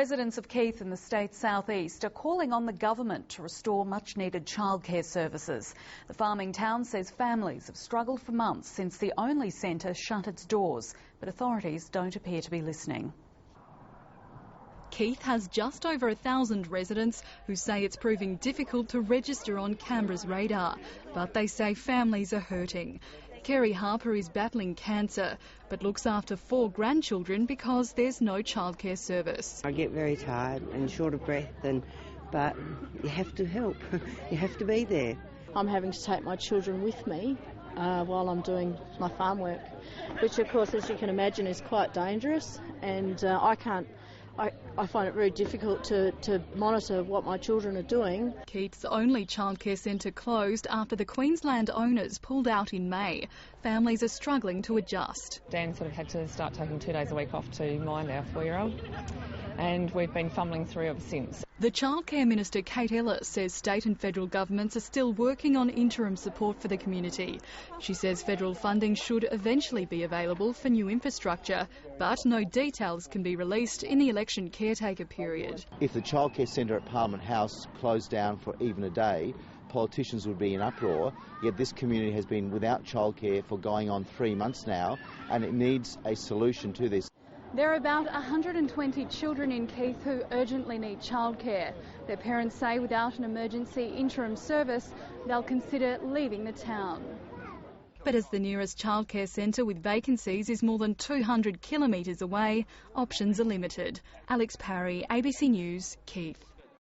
Residents of Keith in the state's southeast are calling on the government to restore much-needed childcare services. The farming town says families have struggled for months since the only centre shut its doors, but authorities don't appear to be listening. Keith has just over 1,000 residents who say it's proving difficult to register on Canberra's radar, but they say families are hurting. Kerry Harper is battling cancer, but looks after 4 grandchildren because there's no childcare service. I get very tired and short of breath, but you have to help. You have to be there. I'm having to take my children with me while I'm doing my farm work, which of course, as you can imagine, is quite dangerous, and I find it very difficult to monitor what my children are doing. Keith's only childcare centre closed after the Queensland owners pulled out in May. Families are struggling to adjust. Dan sort of had to start taking 2 days a week off to mind our 4-year-old, and we've been fumbling through ever since. The Childcare Minister, Kate Ellis, says state and federal governments are still working on interim support for the community. She says federal funding should eventually be available for new infrastructure, but no details can be released in the election caretaker period. If the childcare centre at Parliament House closed down for even a day, politicians would be in uproar, yet this community has been without childcare for going on 3 months now, and it needs a solution to this. There are about 120 children in Keith who urgently need childcare. Their parents say without an emergency interim service, they'll consider leaving the town. But as the nearest childcare centre with vacancies is more than 200 kilometres away, options are limited. Alex Parry, ABC News, Keith.